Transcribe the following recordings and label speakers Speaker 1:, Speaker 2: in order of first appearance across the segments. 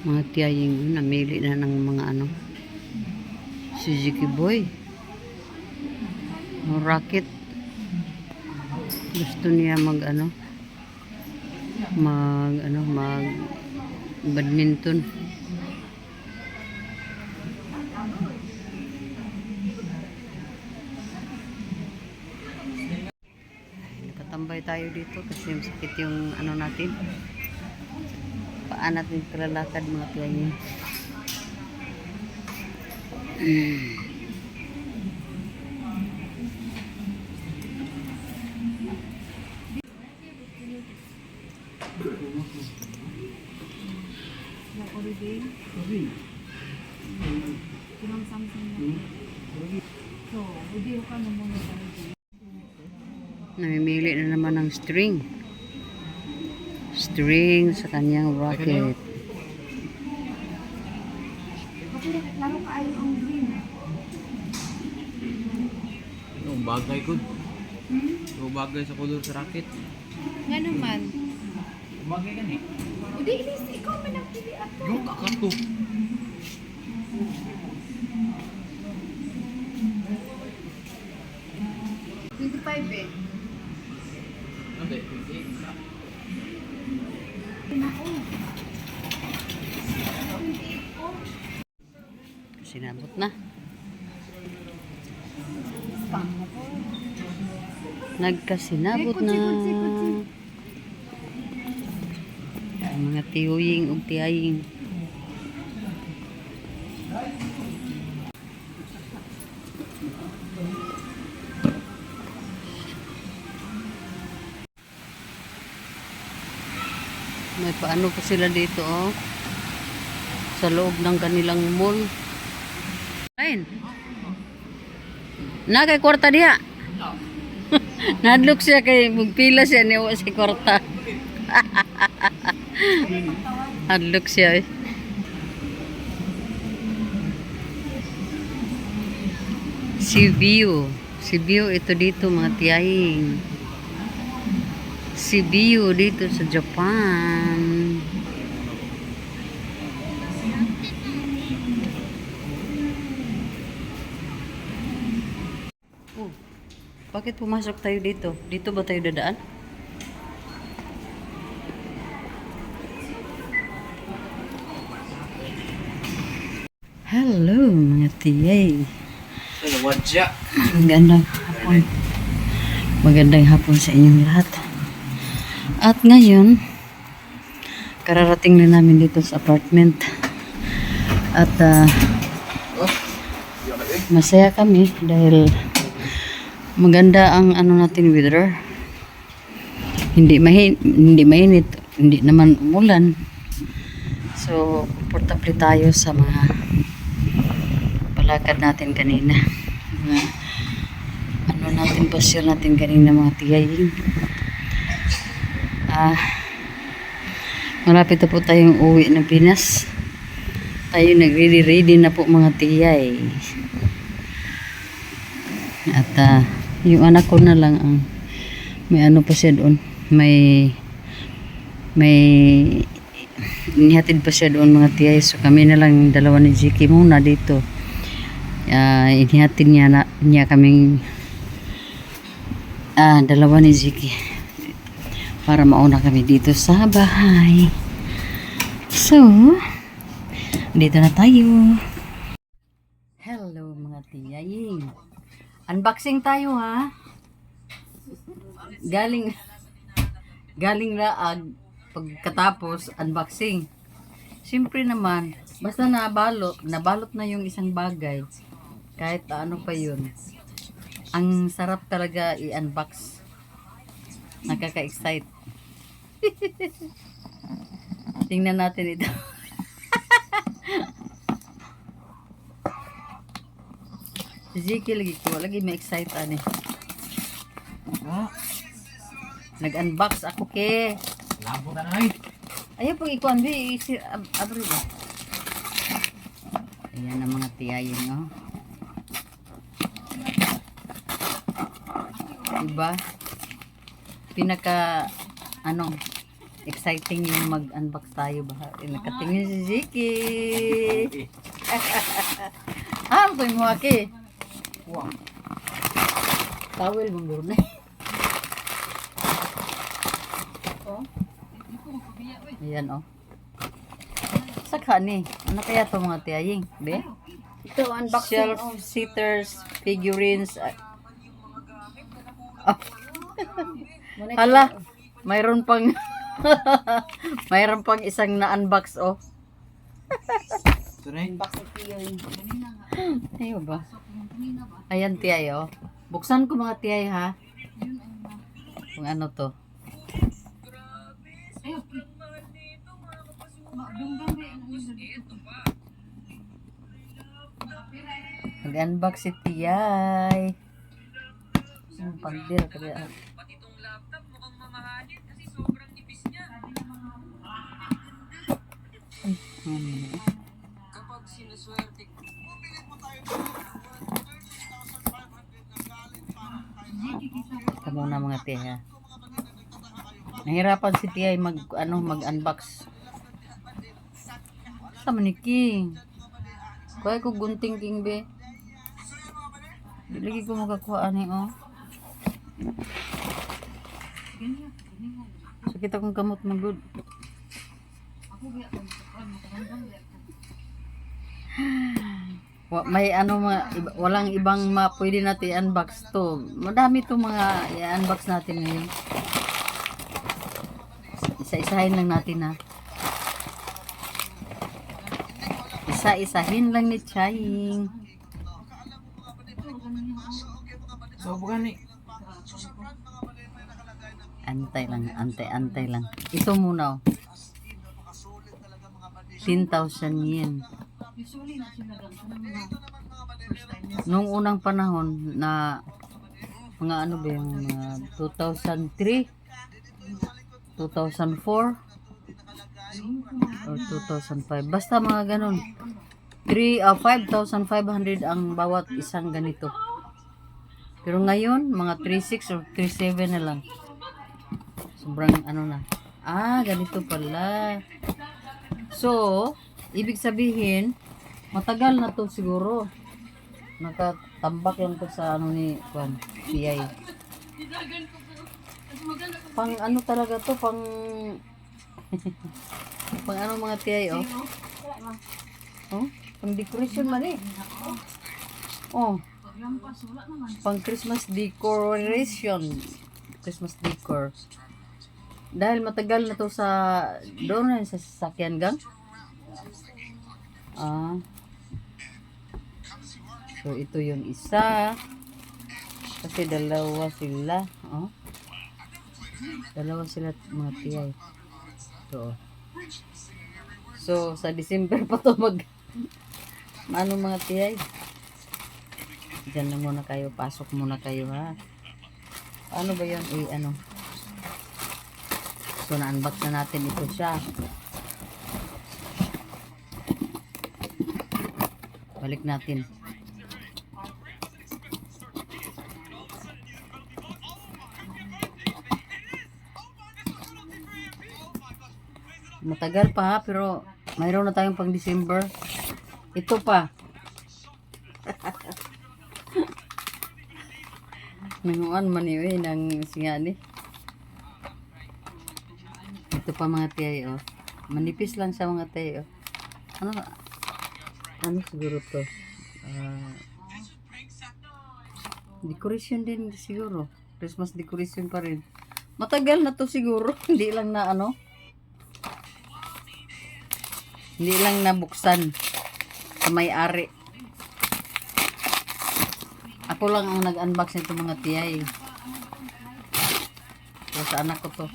Speaker 1: Mga tiyaying namili na ng mga ano. Suzuki Boy. Rocket. Gusto niya mag badminton. Nakatambay tayo dito kasi sakit yung ano natin. Paan natin kalalakad mga tiyaying. Namimili na naman ng string sa kanyang rocket.
Speaker 2: Yung bagay ko. Yung bagay sa kulor sa racket.
Speaker 3: Nga naman.
Speaker 2: Bagay ka ni.
Speaker 3: Hindi, Ilis, ikaw man nagpili ako.
Speaker 2: Yung kakato.
Speaker 3: eh.
Speaker 2: Hindi.
Speaker 1: Sinabot na. Nagkasinabot na. Ang mga tiyuying o tiyaying. May paano pa sila dito oh. Sa loob ng kanilang mall. Ayun. Na kay kwarta diha. Nadlok siya kay magpila siya niya si kwarta. Nadlok siya eh. Si View ito dito mga tiyahing. Si View dito sa Japan. Oh, bakit pumasok tayo dito? Dito ba tayo dadaan? Hello mga tiyay.
Speaker 2: Wadya.
Speaker 1: Magandang hapon sa inyong lahat. At ngayon, kararating na namin dito sa apartment. At masaya kami dahil maganda ang ano natin weather. Hindi mainit, hindi naman umulan. So, komportable tayo sa mga palakad natin kanina. Ano natin, pasyal natin kanina mga tiyaying. Malapit na po tayong uwi ng Pinas. Tayo nag-ready na po mga tiyay. At yung anak ko na lang ang may ano pa siya doon. May inihatid pa siya doon mga tiyay. So kami na lang dalawa ni Jiki muna dito. Inihatid niya kaming dalawa ni Jiki para mauna kami dito sa bahay. So, dito na tayo. Hello mga tiyaying. Unboxing tayo ha. Galing laag pagkatapos unboxing. Siyempre naman, basta nabalot na yung isang bagay. Kahit ano pa yun. Ang sarap talaga i-unbox. Nakaka-excite. Tingnan natin ito. Si Ziki lagi ko. Lagi ma-excite ani. Nag-unbox ako ke.
Speaker 2: Labo na na.
Speaker 1: Ayaw pag ikuan di abri ba. Ayan ang mga tiyayin no. Diba? Pinaka exciting yung mag-unbox tayo ba? Nakatingin si Ziki. Ano to yung mga ki? Wow. Towel mong guro na. Oh. Ayan oh. Saka ni. Ano kaya to mga tiyaying? Be?
Speaker 3: Ito, unboxing.
Speaker 1: Shelf sitters, figurines. Oh. Hala, mayroon pang mayroon pang isang na-unbox oh.
Speaker 2: Ito na yun.
Speaker 3: Unboxing tiyo yun.
Speaker 1: Ayo ba? Ayan tiyay oh. Buksan ko mga tiyay ha. Kung ano to. Mag-unbox si tiyay. Ang pagdir kaya. Ito muna mga tiya. Nahirapan si tiya mag-unbox. Sa maniki. Kaya ko gunting king be. Lagi ko makakuha ani oh. Sakit akong kamot magud. May walang ibang pwede natin unbox to. Madami to mga i-unbox natin ngayon. Isa-isahin lang natin ha. Isa-isahin lang ni Chaying.
Speaker 2: So, bukan ni.
Speaker 1: Antay lang. Ito muna oh. 10,000 yen. Nung unang panahon na mga ano ba yung 2003, 2004 or 2005. Basta mga ganun. 5,500 ang bawat isang ganito. Pero ngayon, mga 3,600 or 3,700 na lang. Sobrang ano na. Ganito pala. So, ibig sabihin, matagal na to siguro. Nakatambak lang to sa ano ni Juan, PI. Pang ano talaga to, pang pang ano mga PI oh. Oh, pang decoration man eh. Oh. Pang Christmas decoration. Christmas decor. Dahil matagal na to sa doon na sa sasakyan gang. So ito yung isa. Kasi dalawa sila. Oh. Dalawa sila mga tiyay. So sa December pa to ano mga tiyay. Diyan lang muna kayo. Pasok muna kayo ha. Ano ba yun? So na-unbox na natin ito siya. Balik natin. Matagal pa ha, pero mayroon na tayong pang December. Ito pa. Nanguan man yun ng singani. Ito pa mga tiyay oh. Manipis lang sa mga tiyay oh. Ano siguro to? Decoration din siguro. Christmas decoration pa rin. Matagal na to siguro. Hindi lang na hindi lang nabuksan sa may-ari. Ako lang ang nag-unbox nito mga tiyay. So, sa anak ko to.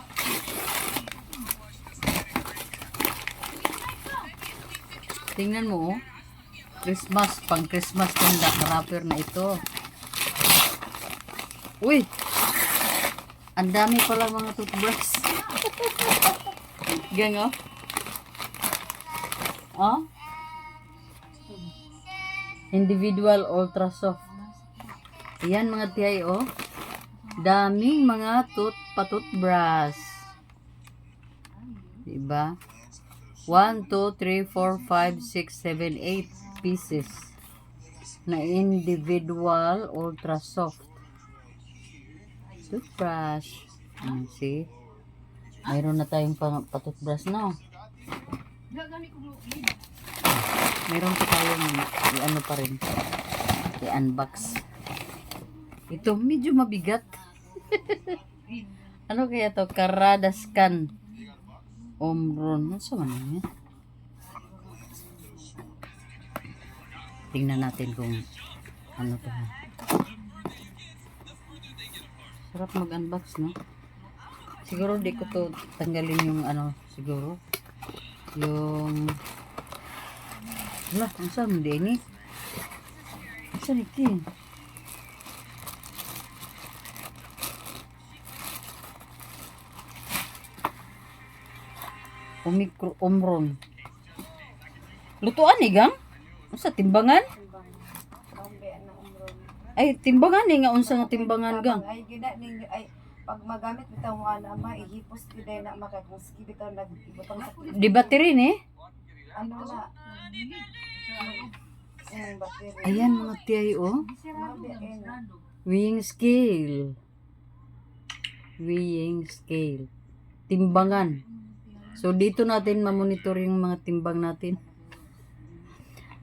Speaker 1: Tingnan mo oh. Christmas, pang Christmas tong wrapper na ito. Uy! Ang dami pala mga toothbrush. Gang oh. Oh? Individual ultra soft. Yan mga tiyay oh. Daming mga toothbrush. Diba? 1, 2, 3, 4, 5, 6, 7, 8 pieces na individual ultra soft toothbrush. See? Mayroon na tayong patoothbrush na. Mayroon pa tayong i-ano pa rin. I-unbox. Ito, medyo mabigat. Ano kaya to? Karadaskan. Omron. Ano sa man yan? Tingnan natin kung ano to. Sarap mag-unbox, no? Siguro di ko to tanggalin yung ano, siguro. Yung... Wala, ang saan hindi ini? Ang saan iti? Omron. Lutuan ni gang? Sa timbangan? Ay, timbangan ni nga unsa nga timbangan gang?
Speaker 3: Ay gina ning ay pag magamit bitaw mo ana ma ihipos giday na maka kung sige bitaw nagibutang sa
Speaker 1: Di battery ni?
Speaker 3: ano na. Battery.
Speaker 1: Ayan mga tiyay oh. Weighing scale. Weighing scale. Timbangan. So dito natin ma-monitor yung mga timbang natin.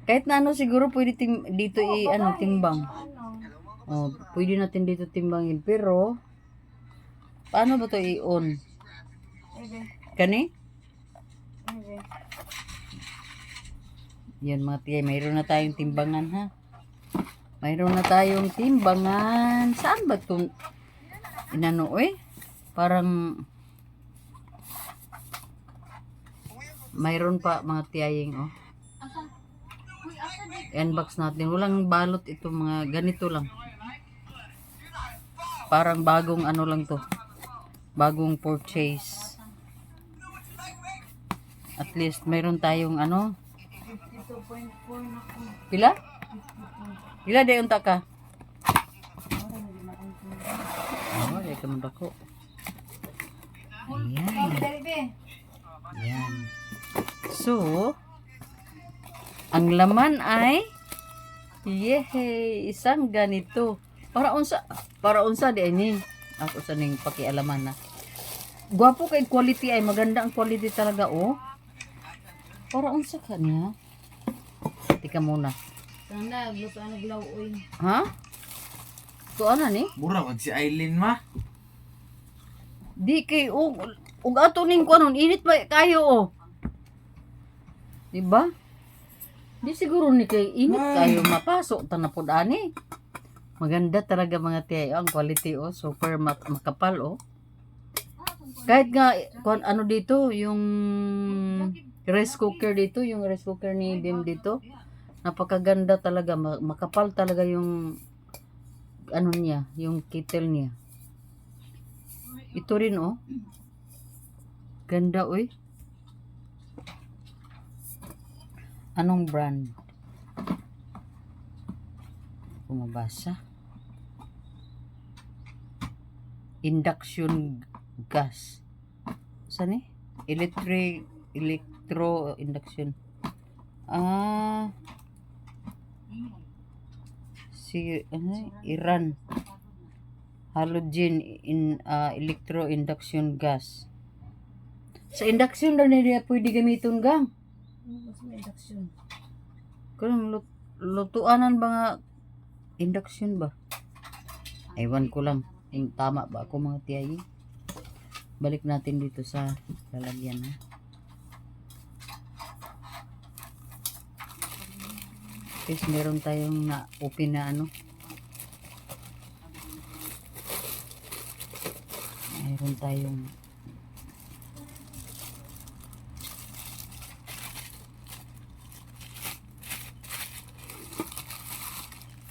Speaker 1: Kahit na ano siguro pwede dito ano timbang. Oh, pwede natin dito timbangin pero paano ba to i-on? Kani? Yan mga tiyay, mayroon na tayong timbangan ha. Mayroon na tayong timbangan. Saan ba ito? Inano eh? Parang mayroon pa mga tiyaying oh. Unbox natin. Walang balot ito mga ganito lang. Parang bagong ano lang to. Bagong purchase. At least mayroon tayong ano. Pila? Pila day unta ka? Oh, day ka man dako. Ayan. Ayan. So, ang laman ay yehey, isang ganito. Para unsa di ini. Ako sa ning pakialaman na. Gwapo kay quality ay maganda ang quality talaga oh. Para unsa kanya? Tika muna.
Speaker 3: Sana luto ang glawoy.
Speaker 1: Ha? Tuana ni?
Speaker 2: Mura wag si Aileen ma.
Speaker 1: Di kay ug ato ning kuanon init ba kayo oh. Diba? Di siguro ni kay init kayo mapasok ta na pud ani. Maganda talaga mga tiyayo ang quality oh, super makapal oh. Kahit nga kung ano dito yung rice cooker dito, yung rice cooker ni Bim dito, napakaganda talaga, makapal talaga yung ano niya, yung kettle niya. Ito rin oh. Ganda oy. Anong brand? Bumabasa. Induction gas. Saan eh? Electro induction. Iran. Halogen electro induction gas. Sa induction na nila pwede gamiton gang.
Speaker 3: Induction.
Speaker 1: Kung lutuanan ba nga induction ba? Ewan ko lang. Tama ba ako mga tiyayi? Balik natin dito sa lalagyan ha. Tapos meron tayong na-open na ano. Meron tayong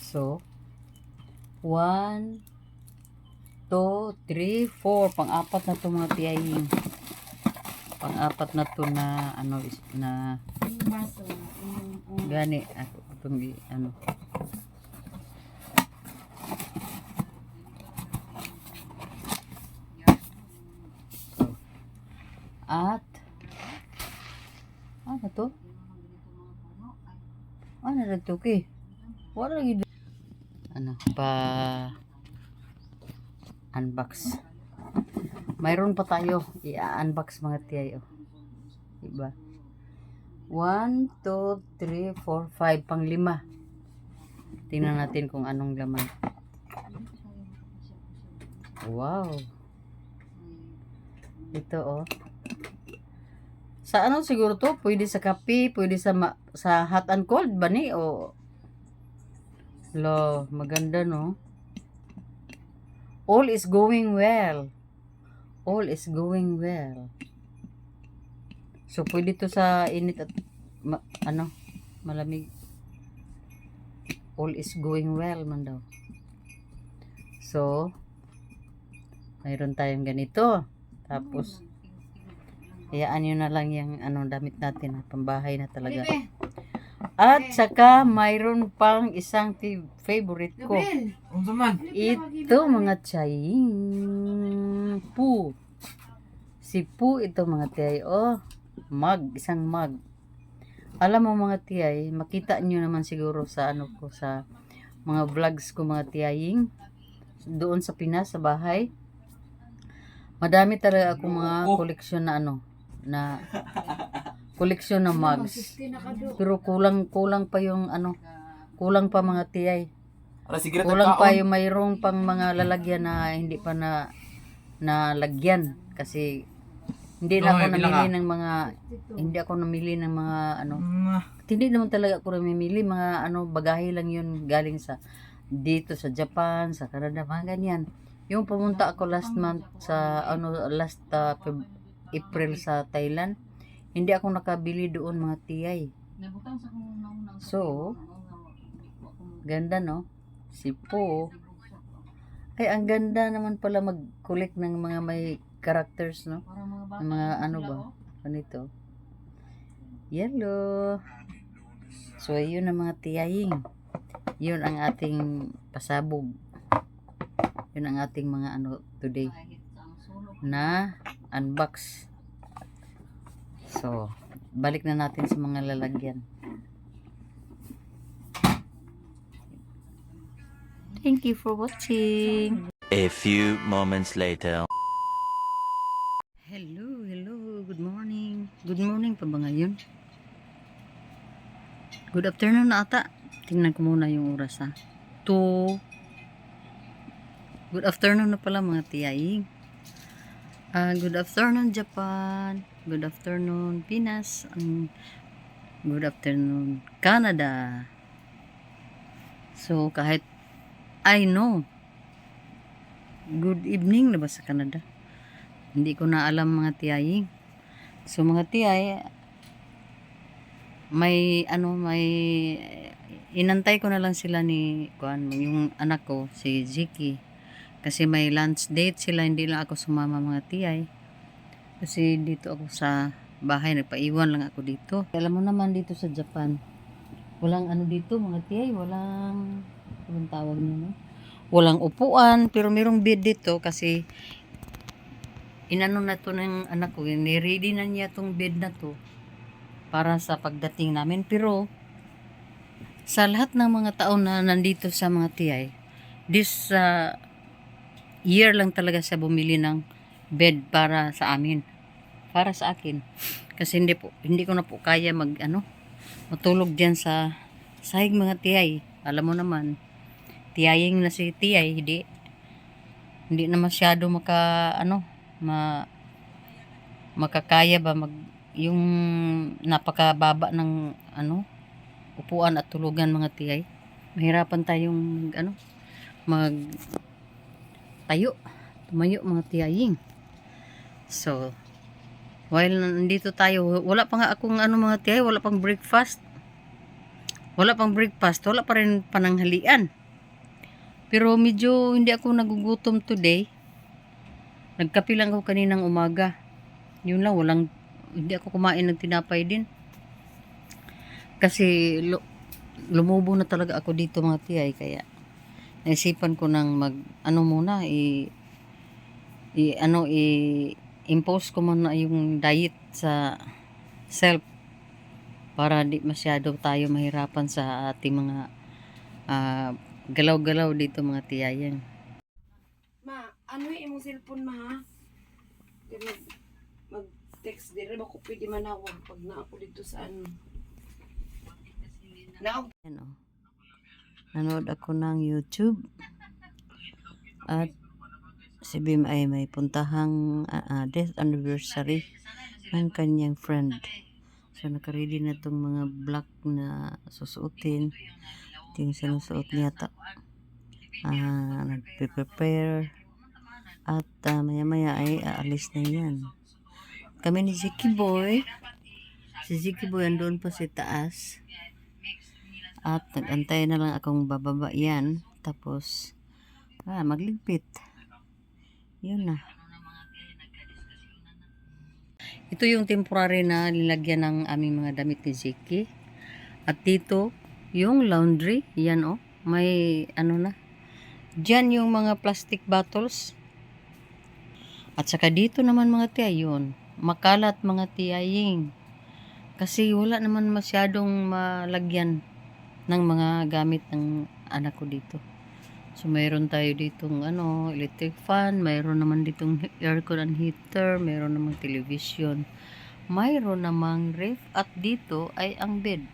Speaker 1: so 1 2, 3, 4 pang-apat na to mga tiyaying pang-apat na to na ano na gani ako itong ano so, at Ano to? Ano na to, ki? Wala lagi. Ano, unbox. Mayroon pa tayo i-unbox mga tiyay, oh. Diba? 1, 2, 3, 4, 5, pang 5. Tingnan natin kung anong laman. Wow. Ito, oh. Sa ano siguro to? Pwede sa kape, pwede sa sa hot and cold ba ni? O lo, maganda no. All is going well. All is going well. So pwede to sa init at malamig. All is going well man daw. So mayroon tayong ganito. Tapos hayaan nyo na lang yung damit natin, pambahay na talaga. At saka mayroon pang isang favorite ko.
Speaker 2: Unsa man?
Speaker 1: Ito mga tiyaying pu. Si pu ito mga tiyay. Oh, isang mug. Alam mo mga tiyay, makita nyo naman siguro sa ko sa mga vlogs ko mga tiyaying doon sa Pinas sa bahay. Madami talaga akong mga koleksyon na na koleksyon ng mugs. Pero kulang pa yung kulang pa mga tiyay. Kulang pa yung mayroong pang mga lalagyan na hindi pa na lagyan kasi hindi na ako namili ng mga hindi naman talaga ako namimili mga bagahe lang yun galing sa dito sa Japan, sa Canada, mga ganyan. Yung pumunta ako last month sa April sa Thailand, hindi ako nakabili doon mga tiyay. So, ganda no? Si Po. Ay, ang ganda naman pala mag-collect ng mga may characters, no? Ng mga ba? Ganito. Yellow. So, yun ang mga tiyaying. Yun ang ating pasabog. Yun ang ating mga today na unbox. So, balik na natin sa mga lalagyan. Thank you for watching.
Speaker 4: A few moments later.
Speaker 1: Hello. Good morning. Good morning pa ba ngayon? Good afternoon na ata. Tingnan ko muna yung oras ha. 2. Good afternoon na pala mga tiyay. Good afternoon Japan. Good afternoon Pinas. Good afternoon Canada. So kahit I know good evening na ba sa Canada? Hindi ko na alam mga tiyay. So mga tiyay, may inantay ko na lang sila ni yung anak ko si Ziki kasi may lunch date sila, hindi lang ako sumama mga tiyay kasi dito ako sa bahay, nagpaiwan lang ako dito. Alam mo naman dito sa Japan walang dito mga tiyay, walang tawag niyo, no? Walang upuan pero mayroong bed dito kasi na to ng anak ko, ni-ready na niya tong bed na to para sa pagdating namin. Pero sa lahat ng mga taon na nandito sa mga tiyay, this year lang talaga siya bumili ng bed para sa amin, para sa akin, kasi hindi ko na po kaya matulog diyan sa sahig mga tiyay. Alam mo naman, tiyaying na si tiyay, hindi na masyado makakaya ba yung napakababa ng upuan at tulugan mga tiyay. Mahirapan tayong tumayo mga tiyaying. So while nandito tayo, wala pa nga akong mga tiyay, wala pang breakfast, wala pa rin pananghalian. Pero medyo hindi ako nagugutom today. Nagkape lang ako kaninang umaga. Yun lang, hindi ako kumain ng tinapay din. Kasi lumubo na talaga ako dito mga tiyay, kaya naisipan ko nang impose ko muna yung diet sa self para di masyado tayo mahirapan sa ating mga galaw-galaw dito mga tiyayang.
Speaker 3: Ma, ano yung imong cellphone ma ha? Di mag-text dire ba ko pwede manawag pag na ako dito sa ano.
Speaker 1: Yan, oh. Nanood ako ng YouTube at si Bim ay may puntahang death anniversary ng kanyang friend. So nakaready na tong mga black na susuotin. Ito yung sinusuot niya. Nagpe-prepare at maya-maya ay aalis na yan. Kami ni Ziki Boy. Si Ziki Boy andun pa sa taas. At nag-antay na lang akong bababa yan. Tapos, magligpit. Yun na. Ito yung temporary na nilagyan ng aming mga damit ni Ziki. At dito, yung laundry. Yan oh. May ano na. Diyan yung mga plastic bottles. At saka dito naman mga tiya, yun. Makalat mga tiyaying. Kasi wala naman masyadong malagyan ng mga gamit ng anak ko dito. So mayroon tayo ditong electric fan, mayroon naman ditong aircon and heater, mayroon namang television, mayroon namang ref, at dito ay ang bed.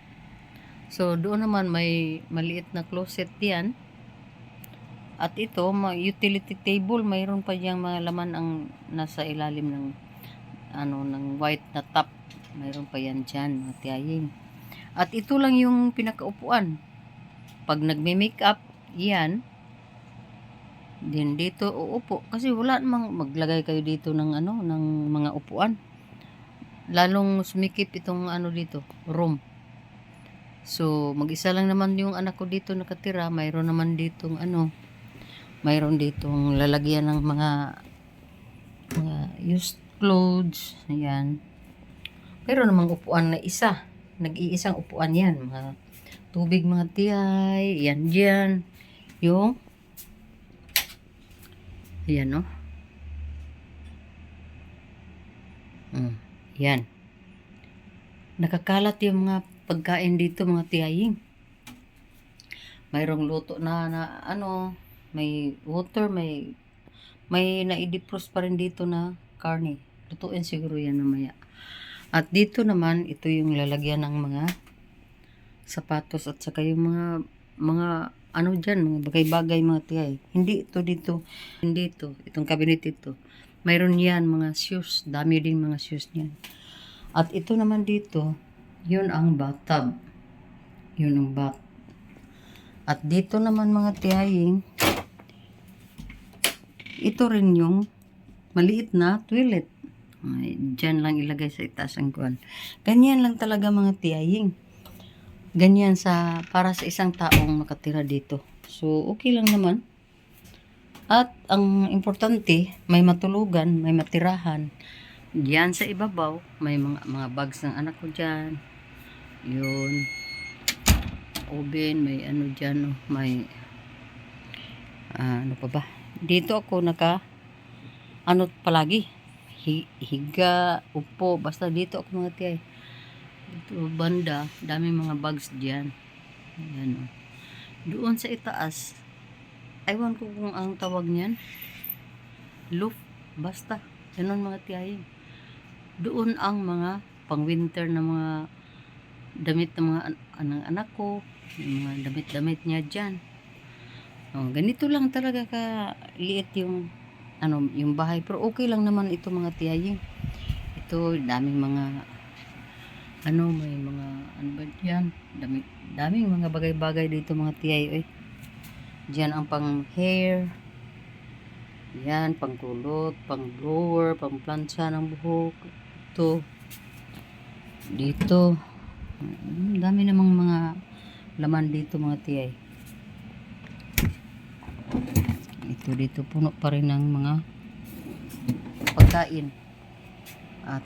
Speaker 1: So doon naman may maliit na closet diyan. At ito, utility table, mayroon pa diyang mga laman ang nasa ilalim ng ng white na top. Mayroon pa yan diyan, mga tiyaying. At ito lang yung pinakaupuan. Pag nagme-makeup, yan. Din dito uupo. Kasi wala namang maglagay kayo dito ng ng mga upuan. Lalong sumikip itong dito, room. So, mag-isa lang naman yung anak ko dito nakatira. Mayroon naman ditong mayroon ditong lalagyan ng mga used clothes. Ayan. Mayroon namang upuan na isa. Nag-iisang upuan yan. Mga tubig mga tiyay. Yan dyan. Yung yan no. Yan. Nakakalat yung mga pagkain dito mga tiyaying. Mayroong luto na may water, may naidipros pa rin dito na karne. Lutuin siguro yan mamaya. At dito naman, ito yung lalagyan ng mga sapatos at saka yung mga dyan, mga bagay-bagay mga tiyay. Hindi ito dito. Hindi ito. Itong cabinet ito. Mayroon yan mga shoes. Dami din mga shoes niyan. At ito naman dito, yun ang bathtub. Yun ang bath. At dito naman mga tiyaying, ito rin yung maliit na toilet. Ay, dyan lang ilagay sa itaas ang kuwan. Ganyan lang talaga mga tiyaying. Ganyan para sa isang taong makatira dito. So, okay lang naman. At ang importante, may matulugan, may matirahan. Diyan sa ibabaw, may mga bags ng anak ko dyan. Yun. Oven, may dyan. May, ano pa ba? Dito ako palagi. Higa, upo, basta dito ako mga tiyay. Dito banda, daming mga bags diyan. Ayan. Doon sa itaas, aywan ko kung ang tawag niyan. Roof, basta. Ganun mga tiyay. Doon ang mga pang-winter na mga damit ng mga anak ko, yung mga damit-damit niya diyan. Ganito lang talaga ka liit yung yung bahay, pero okay lang naman ito mga tiyaying. Ito daming mga may mga ba diyan, daming mga bagay-bagay dito mga tiyay. Diyan ang pang hair, yan pang kulot, pang blower, pang plancha ng buhok. Ito dito dami namang mga laman dito mga tiyay. Ito dito puno pa rin ng mga pagkain. At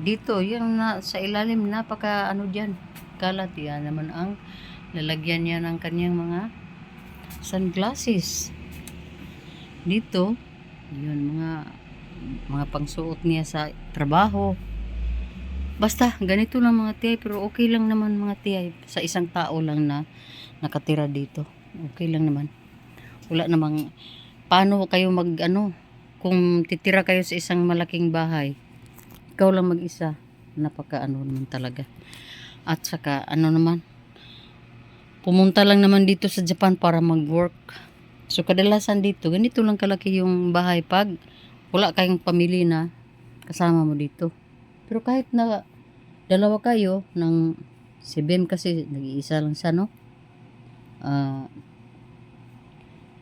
Speaker 1: dito yung sa ilalim napaka diyan kalat. Yan naman ang lalagyan niya ng kanyang mga sunglasses. Dito yun mga pangsuot niya sa trabaho. Basta, ganito lang mga tiyay, pero okay lang naman mga tiyay. Sa isang tao lang na nakatira dito. Okay lang naman. Wala namang, paano kayo kung titira kayo sa isang malaking bahay, ikaw lang mag-isa, napaka naman talaga. At saka, naman, pumunta lang naman dito sa Japan para mag-work. So, kadalasan dito, ganito lang kalaki yung bahay pag wala kayong pamilya na kasama mo dito. Pero kahit na dalawa kayo ng si Bem kasi nag-iisa lang siya, no?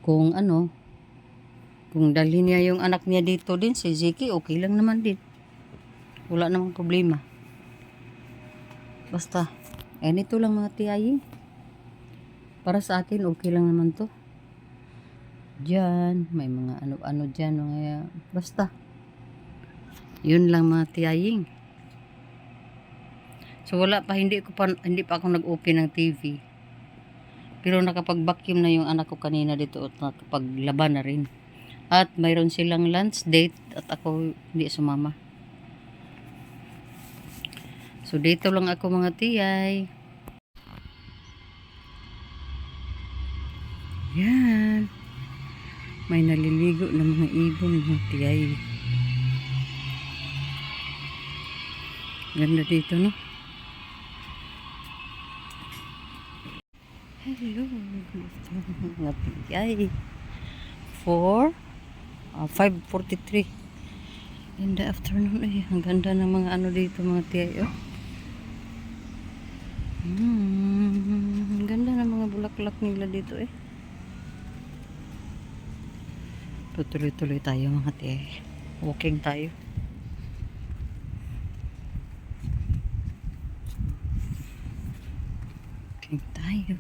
Speaker 1: Kung kung dalhin niya yung anak niya dito din, si Ziki, okay lang naman din. Wala namang problema. Basta, nito lang mga tiyayi. Para sa akin, okay lang naman to. Diyan, may mga ano dyan, basta. Yun lang mga tiyaying. So wala pa, hindi pa ako nag-open ng TV. Pero nakapag-vacuum na yung anak ko kanina dito at nakapaglaban na rin. At mayroon silang lunch date at ako hindi sumama. So dito lang ako mga tiyay. Yan. May naliligo na mga ibon mga tiyay. Ganda dito, no? Hello, mga tiyay. 5:43 in the afternoon. Ang ganda ng mga dito mga tiyay, oh. Ang ganda ng mga bulaklak nila dito, eh. Tuloy-tuloy tayo mga tiyay. Walking tayo. Walking tayo.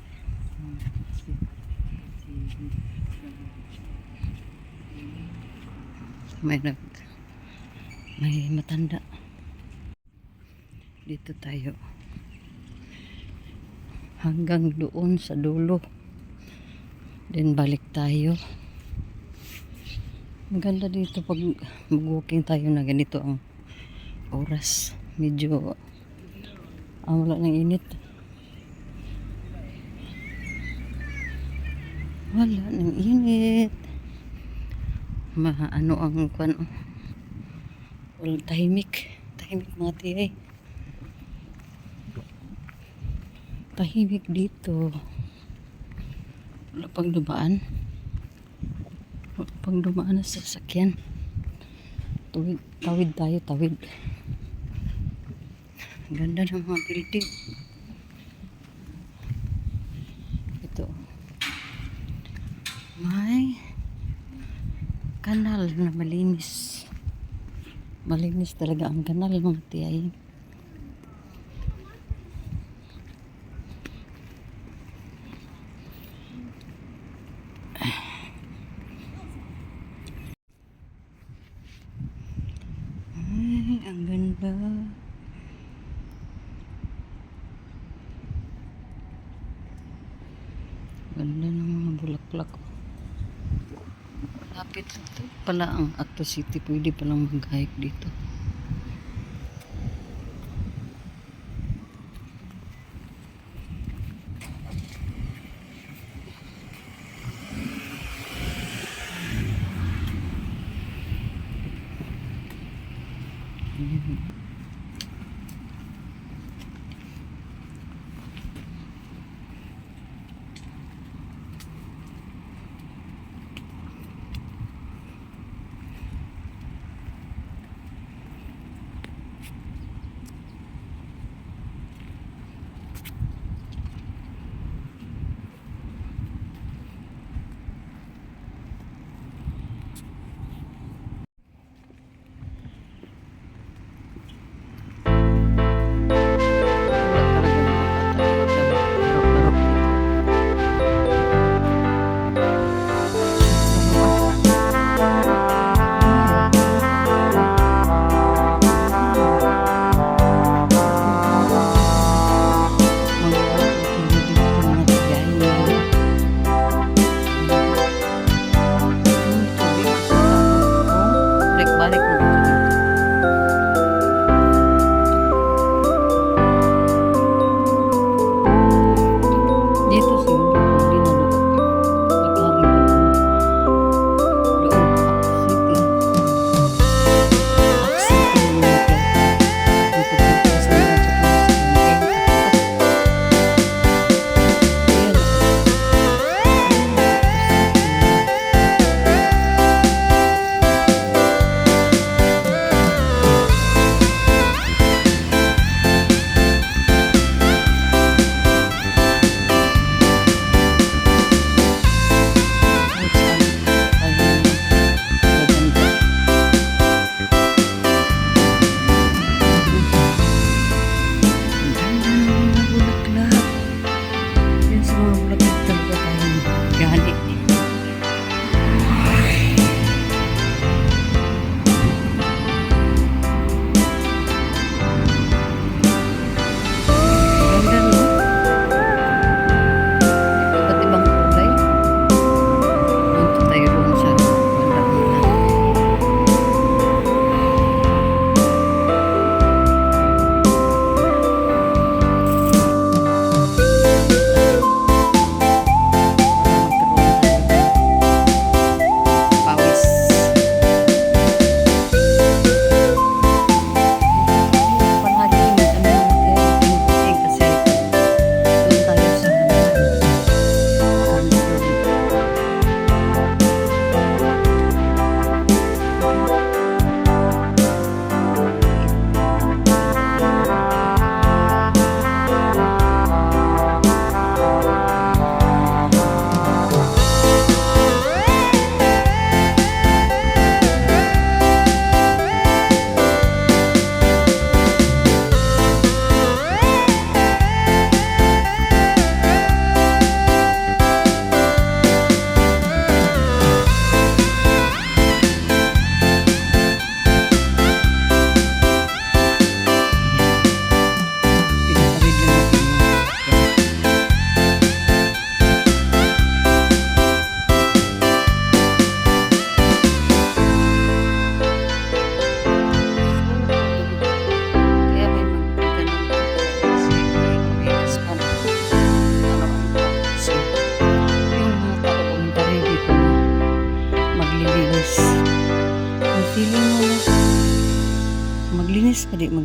Speaker 1: May matanda dito tayo hanggang doon sa dulo, then balik tayo. Maganda dito pag mag-walking tayo na ganito ang oras, medyo wala ng init, wala ng init. Ang tahimik mga tiyay, tahimik dito. Wala pang dumaan na sasakyan. Tawid tayo. Ganda ng mga building ito. May kanal na malinis talaga ang kanal mga tiyay. Ay, ang ganda. Ganda ng mga bulaklak. Lapit ito pala ang Acto City. Pwede palang mag-hike dito.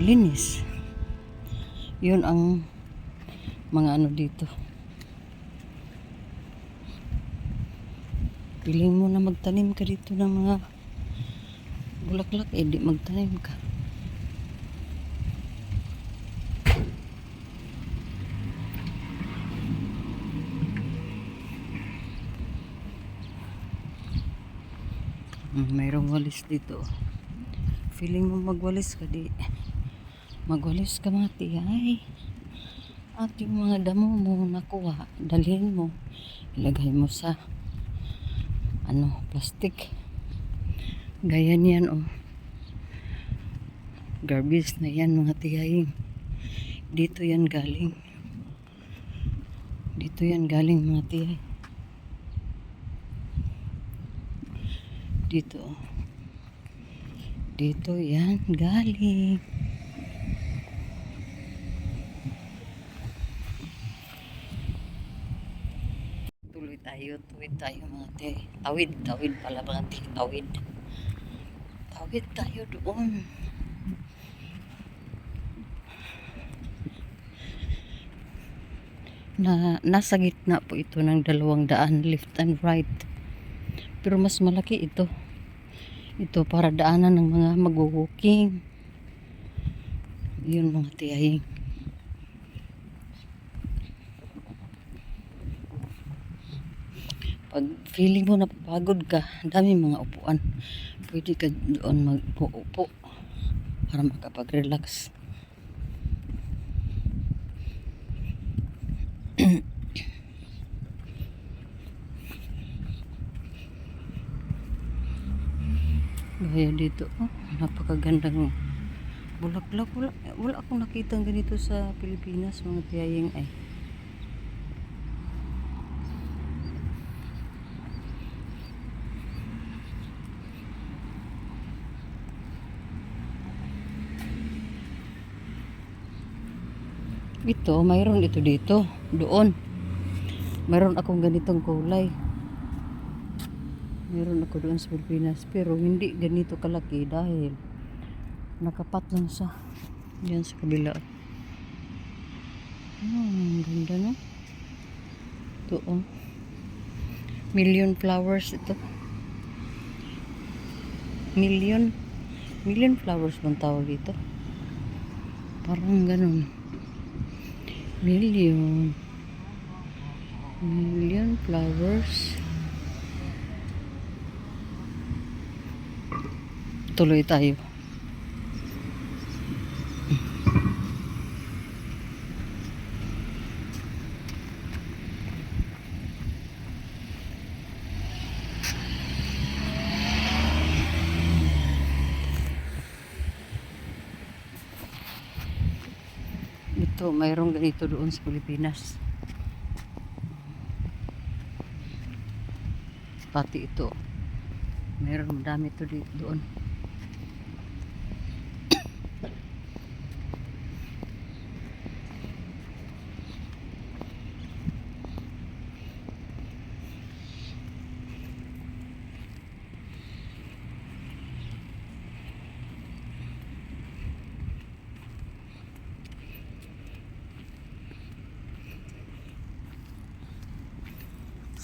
Speaker 1: linis. Yun ang mga ano dito. Piling mo na magtanim ka dito ng mga bulaklak, eh di magtanim ka. Mayroong walis dito. Feeling mo magwalis ka, di magwalis ka, mati ay. At yung mga damo mo nakuha, dalhin mo, ilagay mo sa plastic. Gaya niyan, oh. Garbage na yan, mga tiyaing. Dito yan galing. Dito yan galing, mga tiyay. Dito, oh. Dito yan galing. Tuwid tayo mga te. Tawid pala mga te. Tawid tayo doon. Nasa gitna po ito ng 200 left and right. Pero mas malaki ito. Ito para daanan ng mga mag-walking. Yun mga tiyahing. Pag feeling mo napapagod ka, dami mga upuan. Pwede ka doon mag-upo para makapag-relax. Gaya dito, oh, napakagandang bulaklak. Wala akong nakita ganito sa Pilipinas, mga tiyaying ay. Ito, mayroon ito dito. Doon. Mayroon akong ganitong kulay. Mayroon ako doon sa Pilipinas. Pero hindi ganito kalaki dahil nakapat lang sa diyan sa kabila. Ganda no? Ito oh. Million flowers ito. Million flowers bang tawag dito? Parang ganun. Million flowers. Tuloy tayo. Ito, mayroong ganito doon sa Pilipinas. Pati ito. Mayroong madami ito doon.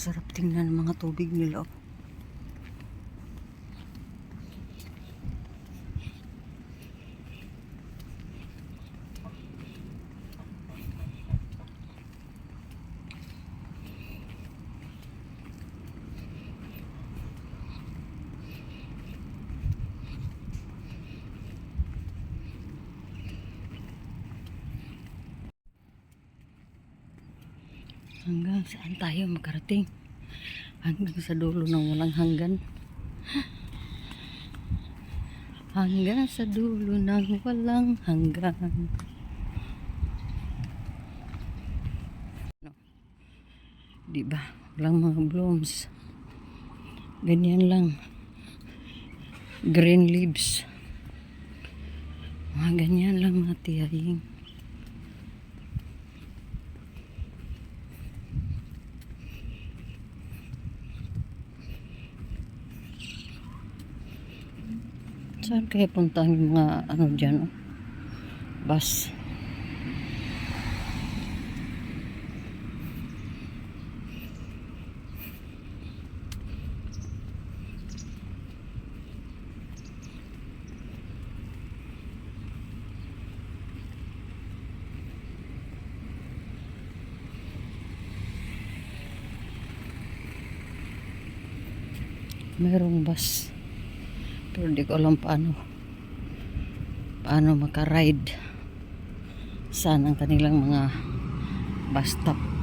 Speaker 1: Sarap tingnan ng mga tubig nila. Hanggang saan tayo makarating? Hanggang sa dulo ng walang hanggan. Hanggang sa dulo ng walang hanggan. No. Diba? Walang mga blooms. Ganyan lang. Green leaves. Mga ganyan lang mga tiyahing. Saan kaya puntahan yung mga ano dyan? Oh? bus. Mayroong bus. Pero di ko alam paano maka-ride. Saan ang kanilang mga bus stop.